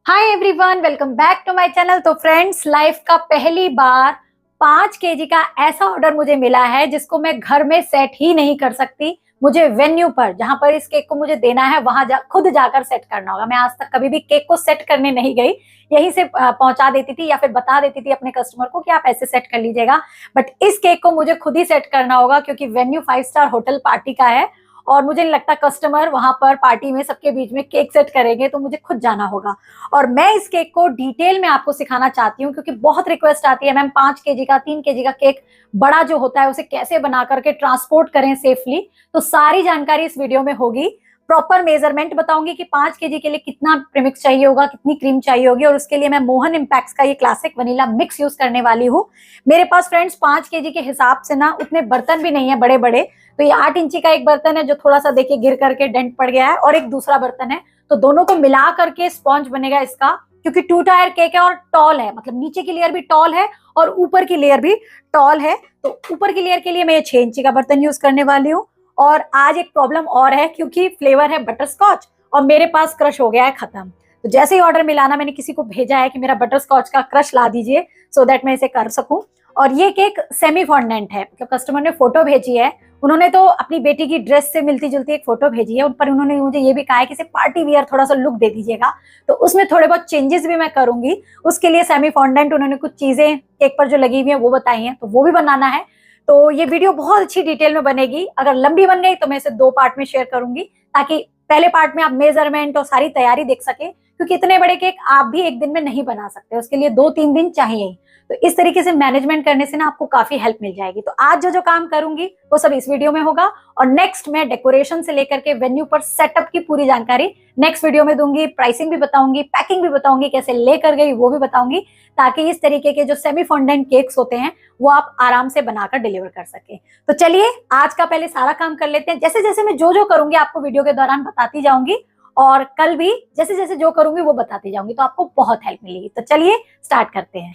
Hi everyone, welcome back to my channel. तो friends, life का पहली बार 5 केजी का ऐसा ऑर्डर मुझे मिला है जिसको मैं घर में सेट ही नहीं कर सकती। मुझे वेन्यू पर, जहां पर इस केक को मुझे देना है, वहां खुद जाकर सेट करना होगा। मैं आज तक कभी भी केक को सेट करने नहीं गई, यहीं से पहुंचा देती थी या फिर बता देती थी अपने कस्टमर को कि आप ऐसे सेट कर लीजिएगा। बट इस केक को मुझे खुद ही सेट करना होगा क्योंकि वेन्यू 5 स्टार होटल पार्टी का है और मुझे नहीं लगता कस्टमर वहां पर पार्टी में सबके बीच में केक सेट करेंगे, तो मुझे खुद जाना होगा। और मैं इस केक को डिटेल में आपको सिखाना चाहती हूँ क्योंकि बहुत रिक्वेस्ट आती है, मैम 5 केजी का 3 केजी का केक बड़ा जो होता है उसे कैसे बना करके ट्रांसपोर्ट करें सेफली। तो सारी जानकारी इस वीडियो में होगी। प्रॉपर मेजरमेंट बताऊंगी कि 5 केजी के लिए कितना प्रीमिक्स चाहिए होगा, कितनी क्रीम चाहिए होगी, और उसके लिए मैं मोहन इम्पैक्ट्स का ये क्लासिक वनीला मिक्स यूज करने वाली हूँ। मेरे पास फ्रेंड्स 5 केजी के हिसाब से ना उतने बर्तन भी नहीं है बड़े बड़े। तो ये 8 इंची का एक बर्तन है जो थोड़ा सा देखिए गिर करके डेंट पड़ गया है, और एक दूसरा बर्तन है। तो दोनों को मिला करके स्पॉन्ज बनेगा इसका, क्योंकि 2 टायर केक है और टॉल है, मतलब नीचे की लेयर भी टॉल है और ऊपर की लेयर भी टॉल है। तो ऊपर की लेयर के लिए मैं ये 6 इंची का बर्तन यूज करने वाली हूँ। और आज एक प्रॉब्लम और है, क्योंकि फ्लेवर है बटर स्कॉच और मेरे पास क्रश हो गया है खत्म। तो जैसे ही ऑर्डर मिला ना, मैंने किसी को भेजा है कि मेरा बटर स्कॉच का क्रश ला दीजिए सो दैट मैं इसे कर सकूं। और ये केक सेमी फॉन्डेंट है, मतलब कस्टमर ने फोटो भेजी है। उन्होंने तो अपनी बेटी की ड्रेस से मिलती जुलती एक फोटो भेजी है, उन पर उन्होंने मुझे ये भी कहा है कि इसे पार्टी वियर थोड़ा सा लुक दे दीजिएगा। तो उसमें थोड़े बहुत चेंजेस भी मैं करूंगी। उसके लिए सेमी फॉन्डेंट उन्होंने कुछ चीजें केक पर जो लगी हुई है वो बताई हैं, तो वो भी बनाना है। तो ये वीडियो बहुत अच्छी डिटेल में बनेगी। अगर लंबी बन गई तो मैं इसे 2 पार्ट में शेयर करूंगी, ताकि पहले पार्ट में आप मेजरमेंट और सारी तैयारी देख सके, क्योंकि इतने बड़े केक आप भी एक दिन में नहीं बना सकते, उसके लिए 2-3 दिन चाहिए। तो इस तरीके से मैनेजमेंट करने से ना आपको काफी हेल्प मिल जाएगी। तो आज जो जो काम करूंगी वो सब इस वीडियो में होगा, और नेक्स्ट मैं डेकोरेशन से लेकर के वेन्यू पर सेटअप की पूरी जानकारी नेक्स्ट वीडियो में दूंगी। प्राइसिंग भी बताऊंगी, पैकिंग भी बताऊंगी, कैसे लेकर गई वो भी बताऊंगी, ताकि इस तरीके के जो सेमी फॉन्डेंट केक्स होते हैं वो आप आराम से बनाकर डिलीवर कर सके। तो चलिए आज का पहले सारा काम कर लेते हैं। जैसे जैसे मैं जो जो करूंगी आपको वीडियो के दौरान बताती जाऊंगी, और कल भी जैसे जैसे जो करूंगी वो बताती जाऊंगी, तो आपको बहुत हेल्प मिलेगी। तो चलिए स्टार्ट करते हैं।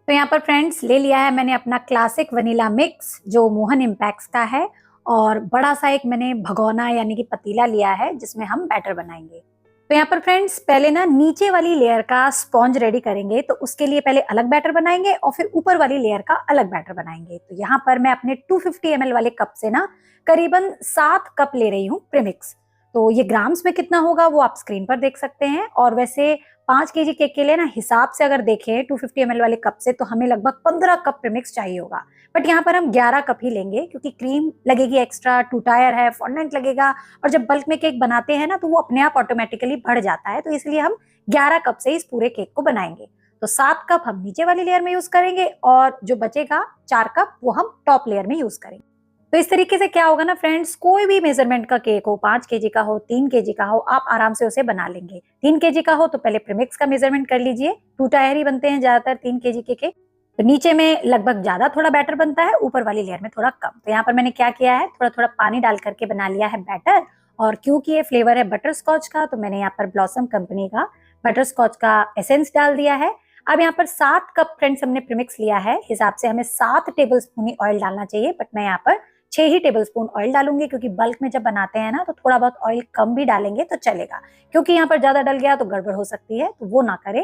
तो यहाँ पर फ्रेंड्स ले लिया है मैंने अपना क्लासिक वनीला मिक्स जो मोहन इम्पैक्ट्स का है, और बड़ा सा एक मैंने भगोना यानी कि पतीला लिया है जिसमें हम बैटर बनाएंगे। तो यहाँ पर फ्रेंड्स पहले ना नीचे वाली लेयर का स्पॉन्ज रेडी करेंगे, तो उसके लिए पहले अलग बैटर बनाएंगे और फिर ऊपर वाली लेयर का अलग बैटर बनाएंगे। तो यहाँ पर मैं अपने 250 ml वाले कप से ना करीबन 7 कप ले रही हूँ प्रीमिक्स। तो ये ग्राम्स में कितना होगा वो आप स्क्रीन पर देख सकते हैं। और वैसे 5 केजी केक के लिए ना हिसाब से अगर देखें 250 ml वाले कप से, तो हमें लगभग 15 कप प्रीमिक्स चाहिए होगा। बट यहाँ पर हम 11 कप ही लेंगे, क्योंकि क्रीम लगेगी एक्स्ट्रा, 2 टायर है, फॉन्डेंट लगेगा, और जब बल्क में केक बनाते हैं ना तो वो अपने आप ऑटोमेटिकली बढ़ जाता है। तो इसलिए हम 11 कप से इस पूरे केक को बनाएंगे। तो 7 कप हम नीचे वाली लेयर में यूज करेंगे, और जो बचेगा 4 कप वो हम टॉप लेयर में यूज करेंगे। तो इस तरीके से क्या होगा ना फ्रेंड्स, कोई भी मेजरमेंट का केक हो, 5 केजी का हो, 3 केजी का हो, आप आराम से उसे बना लेंगे। 3 केजी का हो तो पहले प्रीमिक्स का मेजरमेंट कर लीजिए। 2 टायर ही बनते हैं ज्यादातर 3 केजी के केक। तो नीचे में लगभग ज्यादा थोड़ा बैटर बनता है, ऊपर वाली लेयर में थोड़ा कम। तो यहाँ पर मैंने क्या किया है, थोड़ा थोड़ा पानी डाल करके बना लिया है बैटर। और क्योंकि ये फ्लेवर है बटर स्कॉच का, तो मैंने यहाँ पर ब्लॉसम कंपनी का बटर स्कॉच का एसेंस डाल दिया है। अब यहाँ पर 7 कप फ्रेंड्स हमने प्रीमिक्स लिया है, हिसाब से हमें 7 टेबल स्पून ही ऑयल डालना चाहिए। बट मैं यहाँ पर 6 ही टेबल स्पून ऑयल डालूंगी, क्योंकि बल्क में जब बनाते हैं ना तो थोड़ा बहुत ऑयल कम भी डालेंगे तो चलेगा, क्योंकि यहाँ पर ज्यादा डल गया तो गड़बड़ हो सकती है, तो वो ना करें।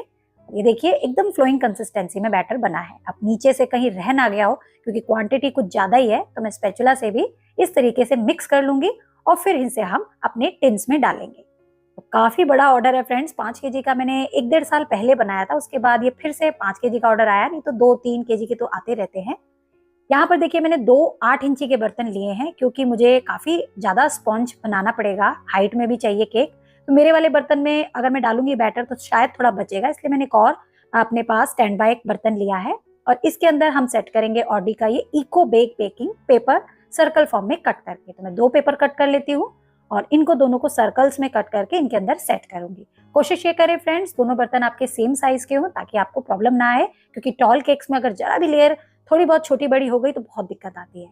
ये देखिए एकदम फ्लोइंग कंसिस्टेंसी में बैटर बना है। अब नीचे से कहीं रह ना गया हो, क्योंकि क्वांटिटी कुछ ज्यादा ही है, तो मैं स्पैचुला से भी इस तरीके से मिक्स कर लूंगी, और फिर इनसे हम अपने टिन्स में डालेंगे। तो काफी बड़ा ऑर्डर है फ्रेंड्स। 5 केजी का मैंने 1-1.5 साल पहले बनाया था, उसके बाद ये फिर से 5 केजी का ऑर्डर आया, नहीं तो 2-3 केजी के तो आते रहते हैं। यहाँ पर देखिए मैंने 2 8 इंची के बर्तन लिए हैं, क्योंकि मुझे काफी ज्यादा स्पॉन्ज बनाना पड़ेगा, हाइट में भी चाहिए केक। तो मेरे वाले बर्तन में अगर मैं डालूंगी बैटर तो शायद थोड़ा बचेगा, इसलिए मैंने एक और अपने पास स्टैंड बाय एक बर्तन लिया है। और इसके अंदर हम सेट करेंगे ऑडी का ये eco bake baking paper circle form में कट करके। तो मैं 2 पेपर कट कर लेती हूँ, और इनको दोनों को सर्कल्स में कट करके इनके अंदर सेट करूंगी। कोशिश ये करें फ्रेंड्स दोनों बर्तन आपके सेम साइज के हों, ताकि आपको प्रॉब्लम ना आए, क्योंकि टॉल केक्स में अगर जरा भी लेयर थोड़ी बहुत छोटी बड़ी हो गई तो बहुत दिक्कत आती है।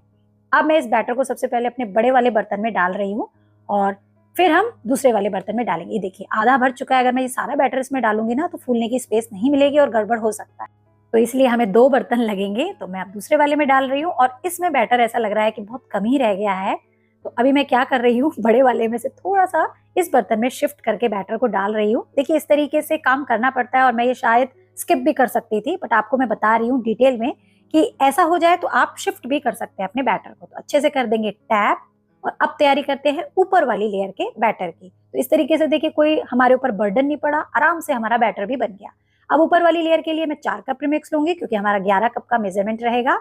अब मैं इस बैटर को सबसे पहले अपने बड़े वाले बर्तन में डाल रही हूँ, और फिर हम दूसरे वाले बर्तन में डालेंगे। देखिए आधा भर चुका है। अगर मैं ये सारा बैटर इसमें डालूंगी ना तो फूलने की स्पेस नहीं मिलेगी और गड़बड़ हो सकता है, तो इसलिए हमें 2 बर्तन लगेंगे। तो मैं अब दूसरे वाले में डाल रही हूँ, और इसमें बैटर ऐसा लग रहा है कि बहुत कम ही रह गया है। तो अभी मैं क्या कर रही हूँ, बड़े वाले में से थोड़ा सा इस बर्तन में शिफ्ट करके बैटर को डाल रही हूँ। देखिए इस तरीके से काम करना पड़ता है और मैं ये शायद स्किप भी कर सकती थी, बट आपको मैं बता रही हूँ डिटेल में कि ऐसा हो जाए तो आप शिफ्ट भी कर सकते हैं अपने बैटर को। तो अच्छे से कर देंगे टैप और अब तैयारी करते हैं ऊपर वाली लेयर के बैटर की। तो इस तरीके से देखिए कोई हमारे ऊपर बर्डन नहीं पड़ा, आराम से हमारा बैटर भी बन गया। अब ऊपर वाली लेयर के लिए मैं 4 कप प्रीमिक्स लूंगी क्योंकि हमारा 11 कप का मेजरमेंट रहेगा।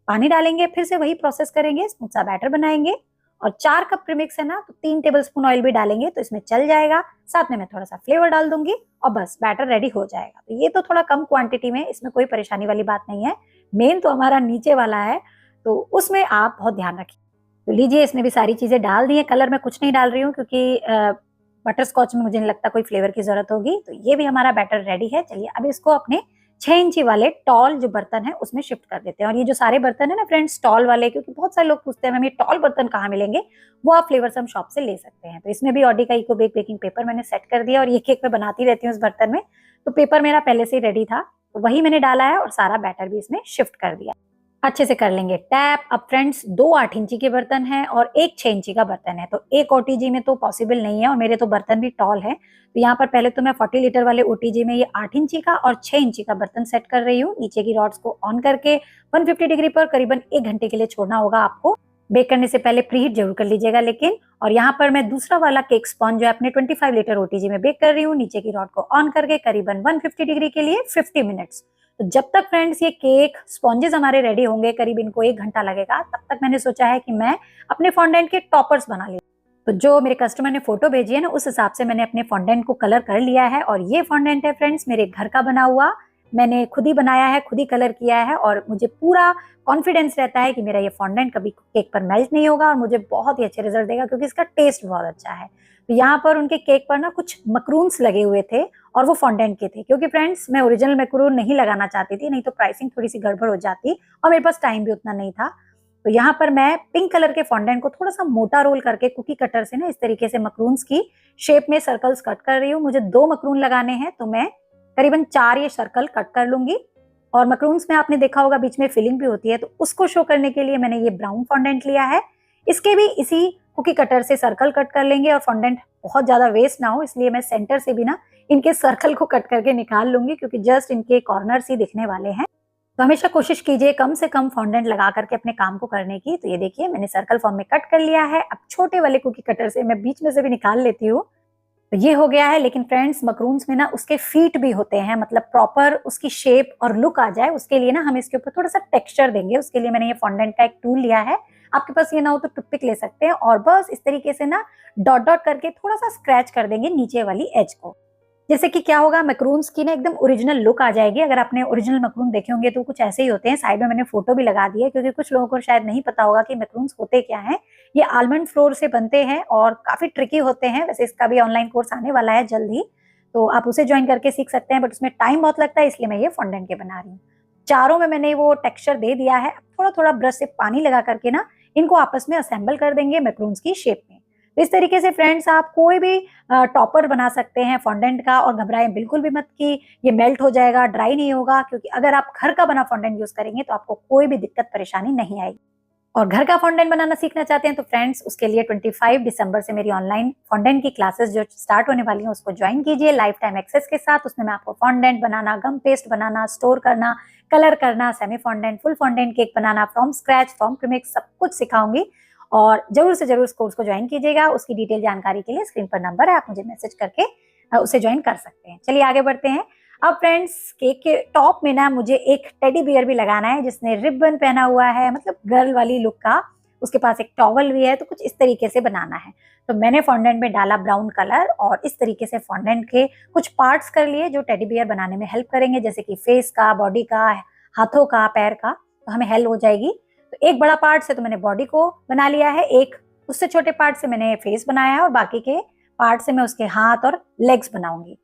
पानी डालेंगे, फिर से वही प्रोसेस करेंगे, स्मूथ सा बैटर बनाएंगे। और 4 कप प्रीमिक्स है ना, तो 3 टेबलस्पून ऑयल भी डालेंगे तो इसमें चल जाएगा। साथ में मैं थोड़ा सा फ्लेवर डाल दूंगी और बस बैटर रेडी हो जाएगा। तो ये तो थोड़ा कम क्वांटिटी में, इसमें कोई परेशानी वाली बात नहीं है। मेन तो हमारा नीचे वाला है, तो उसमें आप बहुत ध्यान रखिए। तो लीजिए इसमें भी सारी चीजें डाल दी है। कलर में कुछ नहीं डाल रही हूँ क्योंकि बटर स्कॉच में मुझे नहीं लगता कोई फ्लेवर की जरूरत होगी। तो ये भी हमारा बैटर रेडी है। चलिए अब इसको अपने 6 इंची वाले टॉल जो बर्तन है उसमें शिफ्ट कर देते हैं। और ये जो सारे बर्तन है ना फ्रेंड्स, टॉल वाले, क्योंकि बहुत सारे लोग पूछते हैं मैम ये टॉल बर्तन कहाँ मिलेंगे, वो आप फ्लेवर्स हम शॉप से ले सकते हैं। तो इसमें भी ऑडी का इको बेक बेकिंग पेपर मैंने सेट कर दिया और ये केक मैं बनाती रहती हूँ उस बर्तन में, तो पेपर मेरा पहले से ही रेडी था, तो वही मैंने डाला है और सारा बैटर भी इसमें शिफ्ट कर दिया। अच्छे से कर लेंगे टैप। अब फ्रेंड्स 2 8 इंची के बर्तन है और एक 6 इंची का बर्तन है, तो एक ओटीजी में तो पॉसिबल नहीं है और मेरे तो बर्तन भी टॉल है। तो यहाँ पर पहले तो मैं 40 लीटर वाले ओटीजी में ये 8 इंची का और 6 इंची का बर्तन सेट कर रही हूँ। नीचे की रॉड्स को ऑन करके 150 डिग्री पर करीबन 1 घंटे के लिए छोड़ना होगा आपको। बेक करने से पहले प्रीहीट जरूर कर लीजिएगा लेकिन। और यहाँ पर मैं दूसरा वाला केक स्पॉन्ज जो है अपने 25 लीटर ओटीजी में बेक कर रही हूँ। नीचे की रॉड को ऑन करके करीबन 150 डिग्री के लिए 50 मिनट्स। तो जब तक फ्रेंड्स ये केक स्पॉन्जेस हमारे रेडी होंगे, करीब इनको 1 घंटा लगेगा, तब तक मैंने सोचा है कि मैं अपने फॉन्डेंट के टॉपर्स बना लेती हूँ। तो जो मेरे कस्टमर ने फोटो भेजी है ना, उस हिसाब से मैंने अपने फॉन्डेंट को कलर कर लिया है। और ये फॉन्डेंट है फ्रेंड्स मेरे घर का बना हुआ, मैंने खुद ही बनाया है, खुद ही कलर किया है और मुझे पूरा कॉन्फिडेंस रहता है कि मेरा ये फॉन्डेंट कभी केक पर मेल्ट नहीं होगा और मुझे बहुत ही अच्छे रिजल्ट देगा क्योंकि इसका टेस्ट बहुत अच्छा है। तो यहाँ पर उनके केक पर ना कुछ मकरून्स लगे हुए थे और वो फॉन्डेंट के थे, क्योंकि फ्रेंड्स मैं ओरिजिनल मैक्रून नहीं लगाना चाहती थी, नहीं तो प्राइसिंग थोड़ी सी गड़बड़ हो जाती और मेरे पास टाइम भी उतना नहीं था। तो यहाँ पर मैं पिंक कलर के फॉन्डेंट को थोड़ा सा मोटा रोल करके कुकी कटर से ना इस तरीके से मकरून्स की शेप में सर्कल्स कट कर रही हूँ। मुझे 2 मकरून लगाने हैं तो मैं करीबन 4 ये सर्कल कट कर लूंगी। और मकरून्स में आपने देखा होगा बीच में फिलिंग भी होती है, तो उसको शो करने के लिए मैंने ये ब्राउन फॉन्डेंट लिया है। इसके भी इसी कुकी कटर से सर्कल कट कर लेंगे और फॉन्डेंट बहुत ज्यादा वेस्ट ना हो इसलिए मैं सेंटर से भी ना इनके सर्कल को कट करके निकाल लूंगी क्योंकि जस्ट इनके कॉर्नर्स ही दिखने वाले हैं। तो हमेशा कोशिश कीजिए कम से कम फॉन्डेंट लगा करके अपने काम को करने की। तो ये देखिए मैंने सर्कल फॉर्म में कट कर लिया है। अब छोटे वाले कुकी कटर से मैं बीच में से भी निकाल लेती हूँ। तो ये हो गया है। लेकिन फ्रेंड्स मकरून्स में ना उसके फीट भी होते हैं, मतलब प्रॉपर उसकी शेप और लुक आ जाए उसके लिए ना हम इसके ऊपर थोड़ा सा टेक्सचर देंगे। उसके लिए मैंने ये फॉन्डेंट का एक टूल लिया है, आपके पास ये ना हो तो टूथपिक ले सकते हैं और बस इस तरीके से ना डॉट डॉट करके थोड़ा सा स्क्रैच कर देंगे नीचे वाली एज को। जैसे कि क्या होगा, मैक्रून्स की ना एकदम ओरिजिनल लुक आ जाएगी। अगर आपने ओरिजिनल मैक्रून देखे होंगे तो कुछ ऐसे ही होते हैं। साइड में मैंने फोटो भी लगा दी है क्योंकि कुछ लोगों को शायद नहीं पता होगा कि मैक्रून्स होते क्या हैं। ये आलमंड फ्लोर से बनते हैं और काफी ट्रिकी होते हैं। वैसे इसका भी ऑनलाइन कोर्स आने वाला है जल्द ही, तो आप उसे ज्वाइन करके सीख सकते हैं, बट उसमें टाइम बहुत लगता है इसलिए मैं ये फॉन्डेंट के बना रही हूँ। चारों में मैंने वो टेक्सचर दे दिया है। थोड़ा थोड़ा ब्रश से पानी लगा करके ना इनको आपस में असेंबल कर देंगे मैक्रून्स की शेप में। तो इस तरीके से फ्रेंड्स आप कोई भी टॉपर बना सकते हैं फॉन्डेंट का। और घबराएं बिल्कुल भी मत कि ये मेल्ट हो जाएगा, ड्राई नहीं होगा, क्योंकि अगर आप घर का बना फॉन्डेंट यूज करेंगे तो आपको कोई भी दिक्कत परेशानी नहीं आएगी। और घर का फॉन्डेंट बनाना सीखना चाहते हैं तो फ्रेंड्स उसके लिए 25 दिसंबर से मेरी ऑनलाइन फॉन्डेंट की क्लासेस जो स्टार्ट होने वाली हैं उसको ज्वाइन कीजिए लाइफ टाइम एक्सेस के साथ। उसमें मैं आपको फॉन्डेंट बनाना, गम पेस्ट बनाना, स्टोर करना, कलर करना, semi fondant, full fondant cake banana from scratch, from premix, सब कुछ सिखाऊंगी। और जरूर से जरूर इस कोर्स को ज्वाइन कीजिएगा। उसकी डिटेल जानकारी के लिए स्क्रीन पर नंबर है, आप मुझे मैसेज करके उसे ज्वाइन कर सकते हैं। चलिए आगे बढ़ते हैं। अब फ्रेंड्स केक के टॉप में ना मुझे एक टेडी बियर भी लगाना है जिसने रिबन पहना हुआ है, मतलब गर्ल वाली लुक का। उसके पास एक टॉवल भी है, तो कुछ इस तरीके से बनाना है। तो मैंने फॉन्डेंट में डाला ब्राउन कलर और इस तरीके से फॉन्डेंट के कुछ पार्ट्स कर लिए जो टेडी बियर बनाने में हेल्प करेंगे, जैसे कि फेस का, बॉडी का, हाथों का, पैर का, तो हमें हेल्प हो जाएगी। तो एक बड़ा पार्ट से तो मैंने बॉडी को बना लिया है, एक उससे छोटे पार्ट से मैंने फेस बनाया है और बाकी के पार्ट से मैं उसके हाथ और लेग्स बनाऊंगी।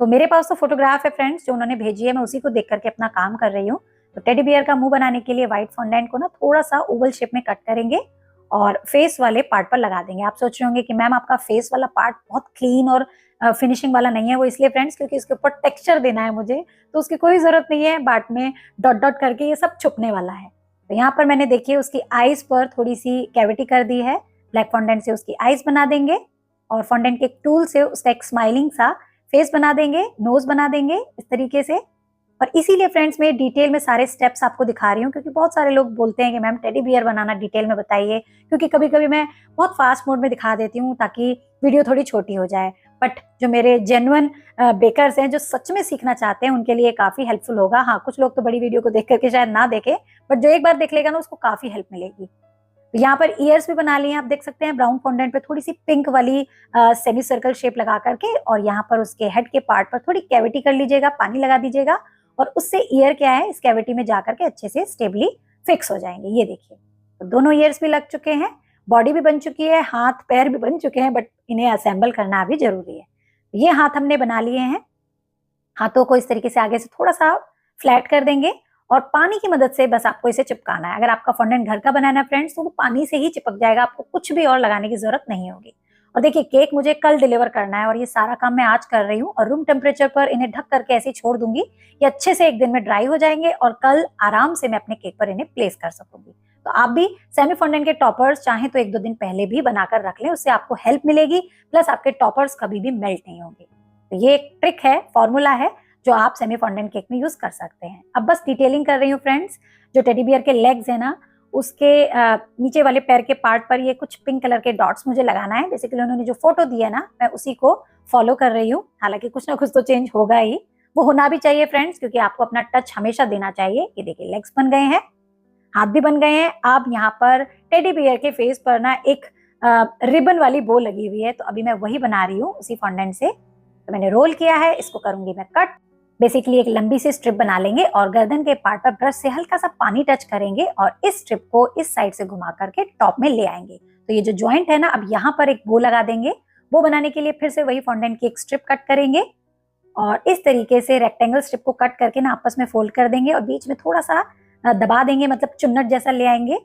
तो मेरे पास तो फोटोग्राफ है फ्रेंड्स जो उन्होंने भेजी है, मैं उसी को देख करके अपना काम कर रही हूँ। तो टेडी बियर का मुंह बनाने के लिए व्हाइट फॉन्डेंट को ना थोड़ा सा ओवल शेप में कट करेंगे और फेस वाले पार्ट पर लगा देंगे। आप सोच रहे होंगे कि मैम आपका फेस वाला पार्ट बहुत क्लीन और फिनिशिंग वाला नहीं है। वो इसलिए फ्रेंड्स क्योंकि इसके ऊपर टेक्सचर देना है मुझे, तो उसकी कोई जरूरत नहीं है बाद में डॉट डॉट करके ये सब छुपने वाला है। तो यहाँ पर मैंने देखिए उसकी आईज पर थोड़ी सी कैविटी कर दी है ब्लैक फॉन्डेंट से उसकी आईज बना देंगे और फॉन्डेंट के टूल से उसका एक स्माइलिंग सा फेस बना देंगे, नोज बना देंगे इस तरीके से। और इसीलिए फ्रेंड्स मैं डिटेल में सारे स्टेप्स आपको दिखा रही हूँ, क्योंकि बहुत सारे लोग बोलते हैं कि मैम टेडी बियर बनाना डिटेल में बताइए, क्योंकि कभी कभी मैं बहुत फास्ट मोड में दिखा देती हूँ ताकि वीडियो थोड़ी छोटी हो जाए। बट जो मेरे जेन्युइन बेकर्स हैं जो सच में सीखना चाहते हैं उनके लिए काफी हेल्पफुल होगा। हाँ, कुछ लोग तो बड़ी वीडियो को देख करके शायद ना देखे, बट जो एक बार देख लेगा ना उसको काफी हेल्प मिलेगी। तो यहाँ पर ईयर्स भी बना लिए हैं, आप देख सकते हैं ब्राउन फॉन्डेंट पे थोड़ी सी पिंक वाली सेमी सर्कल शेप लगा करके, और यहाँ पर उसके हेड के पार्ट पर थोड़ी कैविटी कर लीजिएगा, पानी लगा दीजिएगा, और उससे ईयर क्या है इस कैविटी में जाकर के अच्छे से स्टेबली फिक्स हो जाएंगे। ये देखिए, तो दोनों ईयर्स भी लग चुके हैं, बॉडी भी बन चुकी है, हाथ पैर भी बन चुके हैं, बट इन्हें असेंबल करना अभी जरूरी है। ये हाथ हमने बना लिए हैं। हाथों को इस तरीके से आगे से थोड़ा सा फ्लैट कर देंगे और पानी की मदद से बस आपको इसे चिपकाना है। अगर आपका फॉन्डेंट घर का बनाना है फ्रेंड्स तो वो पानी से ही चिपक जाएगा, आपको कुछ भी और लगाने की जरूरत नहीं होगी। और देखिए, केक मुझे कल डिलीवर करना है और ये सारा काम मैं आज कर रही हूँ, और रूम टेम्परेचर पर इन्हें ढक करके ऐसे ही छोड़ दूंगी। ये अच्छे से एक दिन में ड्राई हो जाएंगे और कल आराम से मैं अपने केक पर इन्हें प्लेस कर सकूंगी। तो आप भी सेमी फॉन्डेंट के टॉपर्स चाहें तो 1-2 दिन पहले भी बनाकर रख लें, उससे आपको हेल्प मिलेगी, प्लस आपके टॉपर्स कभी भी मेल्ट नहीं होंगे। तो ये एक ट्रिक है, फॉर्मूला है जो आप सेमी फॉन्डेंट केक में यूज कर सकते हैं। अब बस डिटेलिंग कर रही हूँ फ्रेंड्स। जो टेडी बियर के लेग्स है ना, उसके नीचे वाले पैर के पार्ट पर ये कुछ पिंक कलर के डॉट्स मुझे लगाना है। बेसिकली उन्होंने जो फोटो दिया ना, मैं उसी को फॉलो कर रही हूँ। हालांकि कुछ ना कुछ तो चेंज होगा ही, वो होना भी चाहिए फ्रेंड्स, क्योंकि आपको अपना टच हमेशा देना चाहिए। ये देखिए, लेग्स बन गए हैं, हाथ भी बन गए हैं। अब यहाँ पर टेडी बियर के फेस पर ना एक रिबन वाली बो लगी हुई है, तो अभी मैं वही बना रही हूँ उसी फॉन्डेंट से। तो मैंने रोल किया है, इसको करूंगी मैं कट। बेसिकली एक लंबी सी स्ट्रिप बना लेंगे और गर्दन के पार्ट पर ब्रश से हल्का सा पानी टच करेंगे और इस स्ट्रिप को इस साइड से घुमा करके टॉप में ले आएंगे। तो ये जो जॉइंट है ना, अब यहाँ पर एक बो लगा देंगे। बो बनाने के लिए फिर से वही फॉन्डेंट की एक स्ट्रिप कट करेंगे और इस तरीके से रेक्टेंगल स्ट्रिप को कट करके ना आपस में फोल्ड कर देंगे और बीच में थोड़ा सा दबा देंगे, मतलब चुन्नट जैसा ले आएंगे,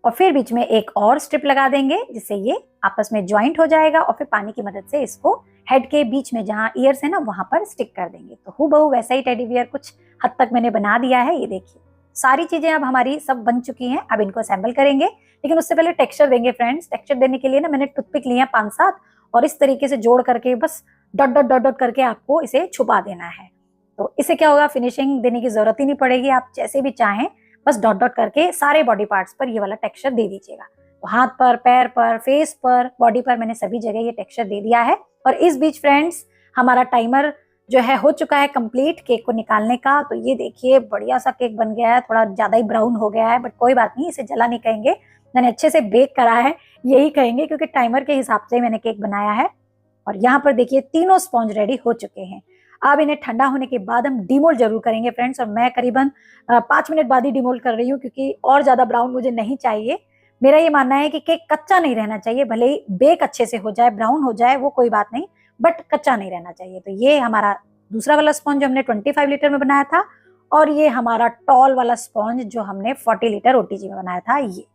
और फिर बीच में एक और स्ट्रिप लगा देंगे जिससे ये आपस में ज्वाइंट हो जाएगा। और फिर पानी की मदद से इसको हेड के बीच में जहां ईयर्स है ना वहां पर स्टिक कर देंगे। तो हूबहू वैसा ही टेडी बियर कुछ हद तक मैंने बना दिया है। ये देखिए, सारी चीजें अब हमारी सब बन चुकी हैं। अब इनको असेंबल करेंगे, लेकिन उससे पहले टेक्सचर देंगे फ्रेंड्स। टेक्सचर देने के लिए ना मैंने टूथपिक लिया 5-7 और इस तरीके से जोड़ करके बस डॉट डॉट डॉट डॉट करके आपको इसे छुपा देना है। तो इससे क्या होगा, फिनिशिंग देने की जरूरत ही नहीं पड़ेगी। आप जैसे भी चाहें बस डॉट डॉट करके सारे बॉडी पार्ट्स पर ये वाला टेक्सचर दे दीजिएगा। तो हाथ पर, पैर पर, फेस पर, बॉडी पर मैंने सभी जगह ये टेक्सचर दे दिया है। और इस बीच फ्रेंड्स हमारा टाइमर जो है हो चुका है कंप्लीट केक को निकालने का। तो ये देखिए, बढ़िया सा केक बन गया है, थोड़ा ज्यादा ही ब्राउन हो गया है, बट कोई बात नहीं, इसे जला नहीं कहेंगे, मैंने अच्छे से बेक करा है यही कहेंगे, क्योंकि टाइमर के हिसाब से मैंने केक बनाया है। और यहाँ पर देखिए, तीनों स्पॉन्ज रेडी हो चुके हैं। अब इन्हें ठंडा होने के बाद हम डीमोल्ड जरूर करेंगे फ्रेंड्स, और मैं करीबन 5 मिनट बाद ही डीमोल्ड कर रही हूँ, क्योंकि और ज्यादा ब्राउन मुझे नहीं चाहिए। मेरा ये मानना है कि केक कच्चा नहीं रहना चाहिए, भले ही बेक अच्छे से हो जाए, ब्राउन हो जाए, वो कोई बात नहीं, बट कच्चा नहीं रहना चाहिए। तो ये हमारा दूसरा वाला स्पॉन्ज जो हमने 25 लीटर में बनाया था, और ये हमारा टॉल वाला स्पॉन्ज जो हमने 40 लीटर ओटीजी में बनाया था। ये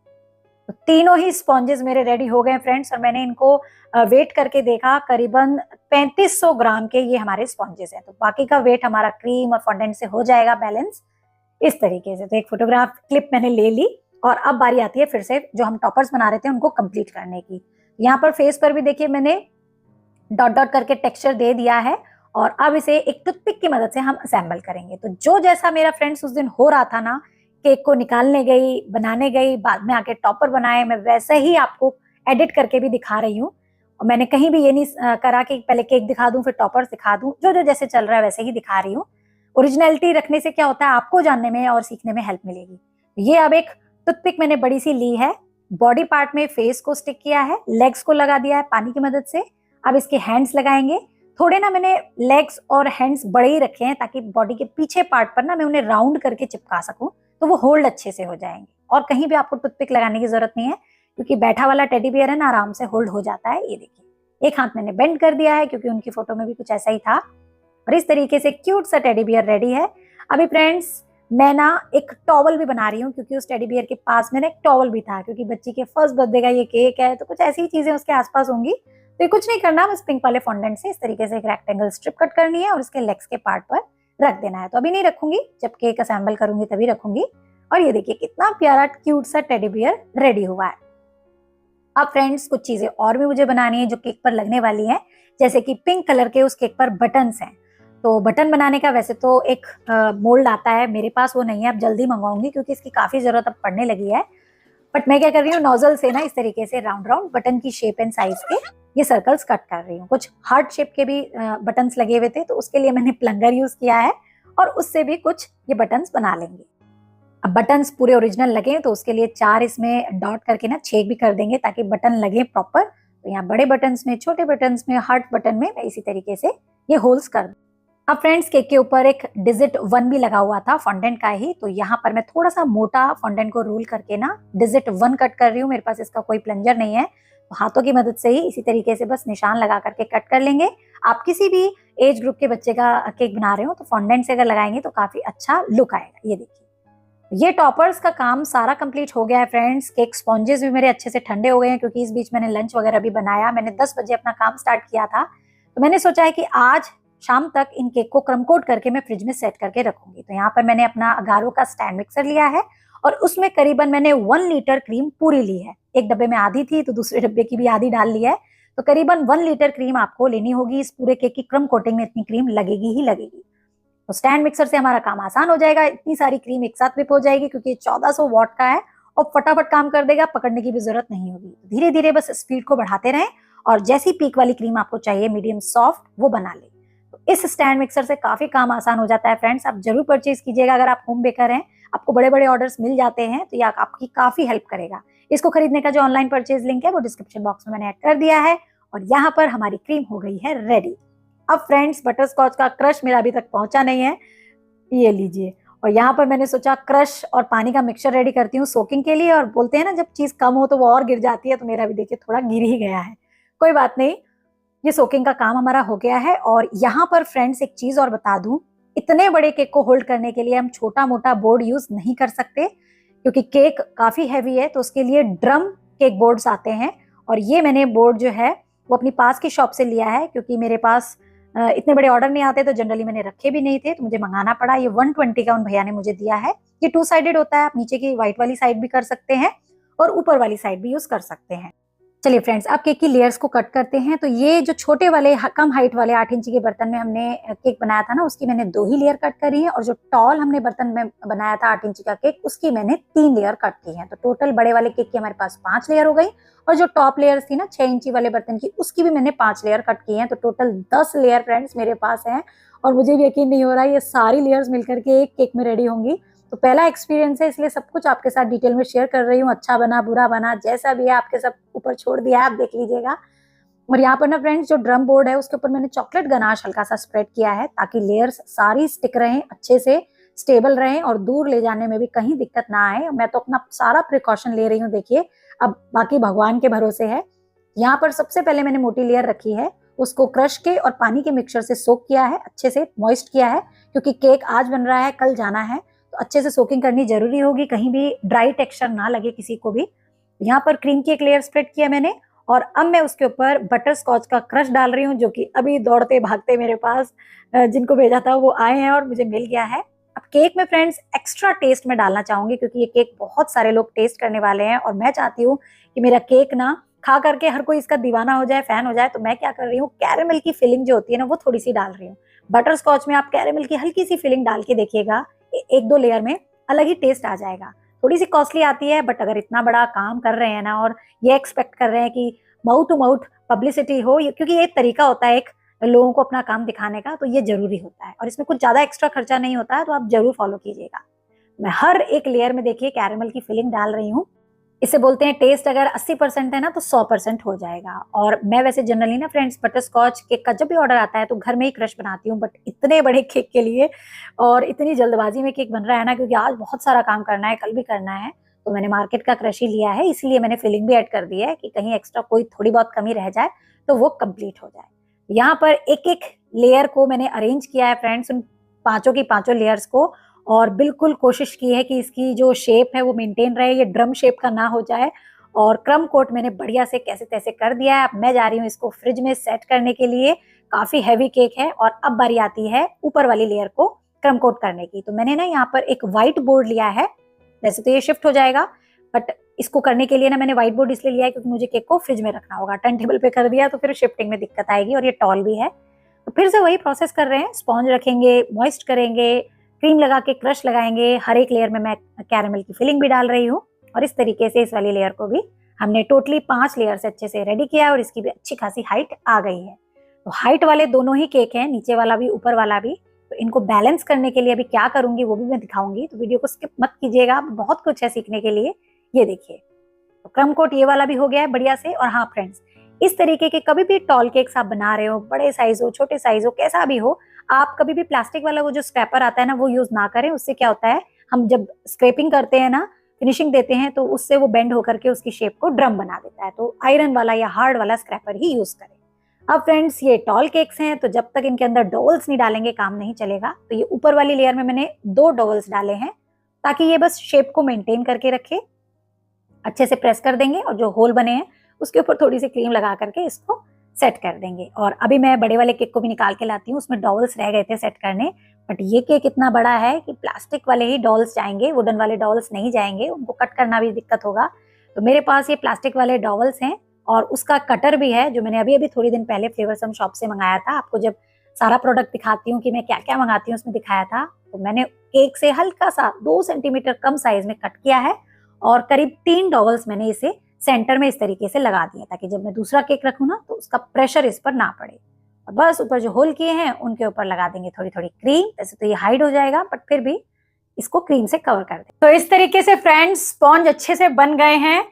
तो तीनों ही स्पॉन्जेस मेरे रेडी हो गए फ्रेंड्स, और मैंने इनको वेट करके देखा, करीबन 3500 ग्राम के ये हमारे स्पॉन्जेस हैं। तो बाकी का वेट हमारा क्रीम और फॉन्डेंट से हो जाएगा बैलेंस इस तरीके से। तो एक फोटोग्राफ क्लिप मैंने ले ली, और अब बारी आती है फिर से जो हम टॉपर्स बना रहे थे उनको कंप्लीट करने की। यहाँ पर फेस पर भी देखिए मैंने डॉट डॉट करके टेक्सचर दे दिया है, और अब इसे एक टूथपिक की मदद से हम असेंबल करेंगे। तो जो जैसा मेरा फ्रेंड्स उस दिन हो रहा था ना, केक को निकालने गई, बनाने गई, बाद में आके टॉपर बनाए, मैं वैसे ही आपको एडिट करके भी दिखा रही हूँ। और मैंने कहीं भी ये नहीं करा कि पहले केक दिखा दूं फिर टॉपर्स दिखा दूं, जो जो जैसे चल रहा है वैसे ही दिखा रही हूँ। ओरिजिनलिटी रखने से क्या होता है, आपको जानने में और सीखने में हेल्प मिलेगी। ये अब एक टूथपिक मैंने बड़ी सी ली है, बॉडी पार्ट में फेस को स्टिक किया है, लेग्स को लगा दिया है पानी की मदद से। अब इसके हैंड्स लगाएंगे। थोड़े ना मैंने लेग्स और हैंड्स बड़े ही रखे हैं ताकि बॉडी के पीछे पार्ट पर ना मैं उन्हें राउंड करके चिपका सकूं, तो वो होल्ड अच्छे से हो जाएंगे। और कहीं भी आपको टूथपिक लगाने की जरूरत नहीं है, क्योंकि बैठा वाला टेडी बियर है ना, आराम से होल्ड हो जाता है। ये देखिए, एक हाथ मैंने बेंड कर दिया है क्योंकि उनकी फोटो में भी कुछ ऐसा ही था, और इस तरीके से क्यूट सा टेडी बियर रेडी है। अभी फ्रेंड्स मैं ना एक टॉवल भी बना रही हूँ, क्योंकि उस टेडी बियर के पास में ना एक टॉवल भी था, क्योंकि बच्ची के फर्स्ट बर्थडे का ये केक है, तो कुछ ऐसी ही चीजें उसके आसपास होंगी। तो ये कुछ नहीं करना, बस पिंक वाले फॉन्डेंट से इस तरीके से एक रेक्टेंगल स्ट्रिप कट करनी है और इसके लेग्स के पार्ट पर रख देना है। तो अभी नहीं रखूंगी, जब केक असेंबल करूंगी तभी रखूंगी। और ये देखिए कितना प्यारा क्यूट सा टेडी बियर रेडी हुआ है। अब फ्रेंड्स कुछ चीजें और भी मुझे बनानी है जो केक पर लगने वाली है, जैसे कि पिंक कलर के उस केक पर बटन्स हैं। तो बटन बनाने का वैसे तो एक मोल्ड आता है, मेरे पास वो नहीं है, अब जल्दी मंगवाऊंगी क्योंकि इसकी काफी जरूरत अब पड़ने लगी है। बट मैं क्या कर रही हूँ, नोजल से ना इस तरीके से राउंड राउंड बटन की शेप एंड साइज के ये सर्कल्स कट कर रही हूँ। कुछ हार्ट शेप के भी बटन्स लगे हुए थे, तो उसके लिए मैंने प्लंगर यूज किया है और उससे भी कुछ ये बटन्स बना लेंगे। अब बटन्स पूरे ओरिजिनल लगे तो उसके लिए 4 इसमें डॉट करके ना छेद भी कर देंगे ताकि बटन लगे प्रॉपर। तो यहाँ बड़े बटन्स में, छोटे बटन्स में, हार्ट बटन में मैं इसी तरीके से ये होल्स कर दूँ। अब फ्रेंड्स केक के ऊपर एक डिजिट 1 भी लगा हुआ था फॉन्डेंट का ही, तो यहाँ पर मैं थोड़ा सा मोटा फॉन्डेंट को रोल करके ना डिजिट 1 कट कर रही हूँ। मेरे पास इसका कोई प्लंजर नहीं है, तो हाथों की मदद से ही इसी तरीके से बस निशान लगा करके कट कर लेंगे। आप किसी भी एज ग्रुप के बच्चे का केक बना रहे हो तो फॉन्डेंट से अगर लगाएंगे तो काफी अच्छा लुक आएगा। ये देखिए, ये टॉपर्स का काम सारा कंप्लीट हो गया है फ्रेंड्स। केक स्पॉन्जेस भी मेरे अच्छे से ठंडे हो गए हैं क्योंकि इस बीच मैंने लंच वगैरह भी बनाया। मैंने 10 बजे अपना काम स्टार्ट किया था, तो मैंने सोचा है कि आज शाम तक इन केक को क्रम कोट करके मैं फ्रिज में सेट करके रखूंगी। तो यहाँ पर मैंने अपना अगारो का स्टैंड मिक्सर लिया है और उसमें करीबन मैंने 1 लीटर क्रीम पूरी ली है। एक डब्बे में आधी थी तो दूसरे डब्बे की भी आधी डाल ली है, तो करीबन 1 लीटर क्रीम आपको लेनी होगी। इस पूरे केक की क्रम कोटिंग में इतनी क्रीम लगेगी ही लगेगी। तो स्टैंड मिक्सर से हमारा काम आसान हो जाएगा, इतनी सारी क्रीम एक साथ विप हो जाएगी क्योंकि 1400 वॉट का है और फटाफट काम कर देगा, पकड़ने की भी जरूरत नहीं होगी। धीरे धीरे बस स्पीड को बढ़ाते रहें और जैसी पीक वाली क्रीम आपको चाहिए मीडियम सॉफ्ट, वो बना ले। तो इस स्टैंड मिक्सर से काफी काम आसान हो जाता है फ्रेंड्स। आप जरूर परचेज कीजिएगा अगर आप होम बेकर हैं, आपको बड़े बड़े ऑर्डर्स मिल जाते हैं तो ये आपकी काफी हेल्प करेगा। इसको खरीदने का जो ऑनलाइन परचेज लिंक है वो डिस्क्रिप्शन बॉक्स में मैंने ऐड कर दिया है। और यहाँ पर हमारी क्रीम हो गई है रेडी। अब फ्रेंड्स बटर स्कॉच का क्रश मेरा अभी तक पहुंचा नहीं है, ये लीजिए। और यहाँ पर मैंने सोचा क्रश और पानी का मिक्सचर रेडी करती हूँ सोकिंग के लिए। और बोलते हैं ना जब चीज कम हो तो वो और गिर जाती है, तो मेरा भी देखिए थोड़ा गिर ही गया है। कोई बात नहीं, ये सोकिंग का काम हमारा हो गया है। और यहाँ पर फ्रेंड्स एक चीज और बता दूं, इतने बड़े केक को होल्ड करने के लिए हम छोटा मोटा बोर्ड यूज नहीं कर सकते क्योंकि केक काफी हैवी है। तो उसके लिए ड्रम केक बोर्ड्स आते हैं और ये मैंने बोर्ड जो है वो अपनी पास की शॉप से लिया है क्योंकि मेरे पास इतने बड़े ऑर्डर नहीं आते, तो जनरली मैंने रखे भी नहीं थे, तो मुझे मंगाना पड़ा। ये 120 का उन भैया ने मुझे दिया है। ये 2 साइडेड होता है, आप नीचे की व्हाइट वाली साइड भी कर सकते हैं और ऊपर वाली साइड भी यूज कर सकते हैं। चलिए फ्रेंड्स अब केक की लेयर्स को कट करते हैं। तो ये जो छोटे वाले कम हाइट वाले 8 इंच के बर्तन में हमने केक बनाया था ना, उसकी मैंने 2 ही लेयर कट करी है। और जो टॉल हमने बर्तन में बनाया था 8 इंच का केक, उसकी मैंने 3 लेयर कट की है। तो टोटल बड़े वाले केक की हमारे पास 5 लेयर हो गई। और जो टॉप लेयर थी ना 6 इंची वाले बर्तन की, उसकी भी मैंने 5 लेयर कट की है। तो टोटल 10 लेयर फ्रेंड्स मेरे पास है। और मुझे भी यकीन नहीं हो रहा ये सारी लेयर्स मिलकर के एक केक में रेडी होंगी। तो पहला एक्सपीरियंस है, इसलिए सब कुछ आपके साथ डिटेल में शेयर कर रही हूँ। अच्छा बना बुरा बना जैसा भी है आपके सब ऊपर छोड़ दिया है, आप देख लीजिएगा। और यहाँ पर ना फ्रेंड्स जो ड्रम बोर्ड है उसके ऊपर मैंने चॉकलेट गनाश हल्का सा स्प्रेड किया है ताकि लेयर्स सारी स्टिक रहें, अच्छे से स्टेबल रहें और दूर ले जाने में भी कहीं दिक्कत ना आए। मैं तो अपना सारा प्रिकॉशन ले रही हूँ, देखिए अब बाकी भगवान के भरोसे है। यहाँ पर सबसे पहले मैंने मोटी लेयर रखी है, उसको क्रश के और पानी के मिक्सचर से सोक किया है, अच्छे से मॉइस्ट किया है क्योंकि केक आज बन रहा है कल जाना है, तो अच्छे से सोकिंग करनी जरूरी होगी, कहीं भी ड्राई टेक्सचर ना लगे किसी को भी। यहाँ पर क्रीम की एक लेयर स्प्रेड किया मैंने और अब मैं उसके ऊपर बटर स्कॉच का क्रश डाल रही हूँ, जो कि अभी दौड़ते भागते मेरे पास जिनको भेजा था वो आए हैं और मुझे मिल गया है। अब केक में फ्रेंड्स एक्स्ट्रा टेस्ट में डालना चाहूंगी क्योंकि ये केक बहुत सारे लोग टेस्ट करने वाले हैं और मैं चाहती हूँ कि मेरा केक ना खा करके हर कोई इसका दीवाना हो जाए, फैन हो जाए। तो मैं क्या कर रही हूँ, कैरेमल की फिलिंग जो होती है ना वो थोड़ी सी डाल रही हूँ। बटर स्कॉच में आप कैरेमल की हल्की सी फिलिंग डाल के देखिएगा, 1-2 लेयर में अलग ही टेस्ट आ जाएगा। थोड़ी सी कॉस्टली आती है, बट अगर इतना बड़ा काम कर रहे हैं ना और ये एक्सपेक्ट कर रहे हैं कि माउथ टू माउथ पब्लिसिटी हो, क्योंकि ये तरीका होता है एक लोगों को अपना काम दिखाने का, तो ये जरूरी होता है और इसमें कुछ ज्यादा एक्स्ट्रा खर्चा नहीं होता है, तो आप जरूर फॉलो कीजिएगा। मैं हर एक लेयर में देखिए कैरेमल की फिलिंग डाल रही हूँ। इसे बोलते हैं टेस्ट अगर 80% है ना तो 100% हो जाएगा। और मैं वैसे जनरली ना फ्रेंड्स बटर स्कॉच केक का जब भी ऑर्डर आता है तो घर में ही क्रश बनाती हूँ, बट इतने बड़े केक के लिए और इतनी जल्दबाजी में केक बन रहा है ना, क्योंकि आज बहुत सारा काम करना है, कल भी करना है, तो मैंने मार्केट का क्रश ही लिया है। इसलिए मैंने फिलिंग भी ऐड कर दी है कि कहीं एक्स्ट्रा कोई थोड़ी बहुत कमी रह जाए तो वो कंप्लीट हो जाए। यहाँ पर एक एक लेयर को मैंने अरेंज किया है फ्रेंड्स, उन पांचों की पांचों लेयर्स को, और बिल्कुल कोशिश की है कि इसकी जो शेप है वो मेंटेन रहे, ये ड्रम शेप का ना हो जाए। और क्रम कोट मैंने बढ़िया से कैसे तैसे कर दिया है। अब मैं जा रही हूँ इसको फ्रिज में सेट करने के लिए। काफी हैवी केक है और अब बारी आती है ऊपर वाली लेयर को क्रम कोट करने की। तो मैंने ना यहाँ पर एक व्हाइट बोर्ड लिया है, वैसे तो ये शिफ्ट हो जाएगा, बट इसको करने के लिए ना मैंने व्हाइट बोर्ड इसलिए लिया है क्योंकि मुझे केक को फ्रिज में रखना होगा। टर्न टेबल पे कर दिया तो फिर शिफ्टिंग में दिक्कत आएगी, और ये टॉल भी है। तो फिर से वही प्रोसेस कर रहे हैं, स्पॉन्ज रखेंगे, मॉइस्ट करेंगे, क्रीम लगा के क्रश लगाएंगे। हर एक लेयर में मैं कैरेमल की फिलिंग भी डाल रही हूँ, और इस तरीके से इस वाली लेयर को भी हमने टोटली 5 लेयर से अच्छे से रेडी किया, और इसकी भी अच्छी खासी हाइट आ गई है। तो हाइट वाले दोनों ही केक हैं, नीचे वाला भी ऊपर वाला भी। तो इनको बैलेंस करने के लिए अभी क्या करूंगी वो भी मैं दिखाऊंगी, तो वीडियो को स्किप मत कीजिएगा, बहुत कुछ है सीखने के लिए। ये देखिए, तो क्रम कोट ये वाला भी हो गया है बढ़िया से। और हाँ फ्रेंड्स, इस तरीके के कभी भी टॉल केक्स आप बना रहे हो, बड़े साइज हो छोटे साइज हो कैसा भी हो, आप कभी भी प्लास्टिक वाला वो जो स्क्रैपर आता है ना वो यूज ना करें। उससे क्या होता है, हम जब स्क्रैपिंग करते हैं ना, फिनिशिंग देते हैं, तो उससे वो बेंड होकर के उसकी शेप को ड्रम बना देता है। तो आयरन वाला या हार्ड वाला स्क्रैपर ही यूज करें। अब फ्रेंड्स, ये टॉल केक्स हैं, तो जब तक इनके अंदर डॉवल्स नहीं डालेंगे काम नहीं चलेगा। तो ये ऊपर वाली लेयर में मैंने 2 डॉवल्स डाले हैं, ताकि ये बस शेप को मेंटेन करके रखे। अच्छे से प्रेस कर देंगे, और जो होल बने हैं उसके ऊपर थोड़ी सी क्रीम लगा करके इसको सेट कर देंगे। और अभी मैं बड़े वाले केक को भी निकाल के लाती हूँ, उसमें डॉवल्स रह गए थे सेट करने, बट ये केक इतना बड़ा है कि प्लास्टिक वाले ही डॉल्स जाएंगे, वुडन वाले डॉल्स नहीं जाएंगे, उनको कट करना भी दिक्कत होगा। तो मेरे पास ये प्लास्टिक वाले डॉवल्स हैं, और उसका कटर भी है जो मैंने अभी थोड़ी दिन पहले फ्लेवरसम शॉप से मंगाया था। आपको जब सारा प्रोडक्ट दिखाती हूँ कि मैं क्या क्या मंगाती हूँ उसमें दिखाया था। तो मैंने केक से हल्का सा 2 सेंटीमीटर कम साइज में कट किया है, और करीब 3 डॉवल्स मैंने इसे सेंटर में इस तरीके से लगा दिया, ताकि जब मैं दूसरा केक रखूँ ना तो उसका प्रेशर इस पर ना पड़े। और बस ऊपर जो होल किए हैं उनके ऊपर लगा देंगे थोड़ी थोड़ी क्रीम। वैसे तो ये हाइड हो जाएगा, बट फिर भी इसको क्रीम से कवर कर दें। तो इस तरीके से फ्रेंड्स स्पॉन्ज अच्छे से बन गए हैं।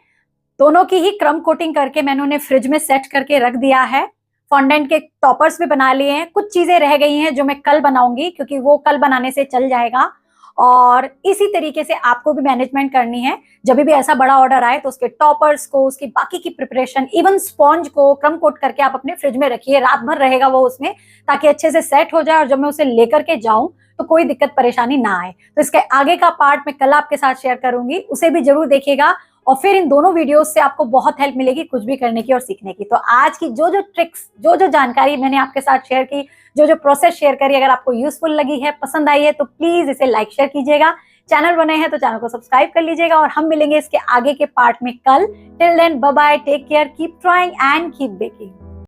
दोनों की ही क्रम कोटिंग करके मैंने उन्हें फ्रिज में सेट करके रख दिया है। फॉन्डेंट के टॉपर्स भी बना लिए हैं। कुछ चीजें रह गई हैं जो मैं कल बनाऊंगी, क्योंकि वो कल बनाने से चल जाएगा। और इसी तरीके से आपको भी मैनेजमेंट करनी है। जब भी ऐसा बड़ा ऑर्डर आए तो उसके टॉपर्स को, उसकी बाकी की प्रिपरेशन, इवन स्पॉन्ज को क्रम कोट करके आप अपने फ्रिज में रखिए। रात भर रहेगा वो उसमें, ताकि अच्छे से सेट हो जाए, और जब मैं उसे लेकर के जाऊं तो कोई दिक्कत परेशानी ना आए। तो इसके आगे का पार्ट मैं कल आपके साथ शेयर करूंगी, उसे भी जरूर देखिएगा। और फिर इन दोनों वीडियोस से आपको बहुत हेल्प मिलेगी कुछ भी करने की और सीखने की। तो आज की जो जो ट्रिक्स, जो जो जानकारी मैंने आपके साथ शेयर की, जो जो प्रोसेस शेयर करी, अगर आपको यूजफुल लगी है, पसंद आई है, तो प्लीज इसे लाइक शेयर कीजिएगा। चैनल बने हैं तो चैनल को सब्सक्राइब कर लीजिएगा, और हम मिलेंगे इसके आगे के पार्ट में कल। Till then, bye bye, take care, keep trying and keep baking.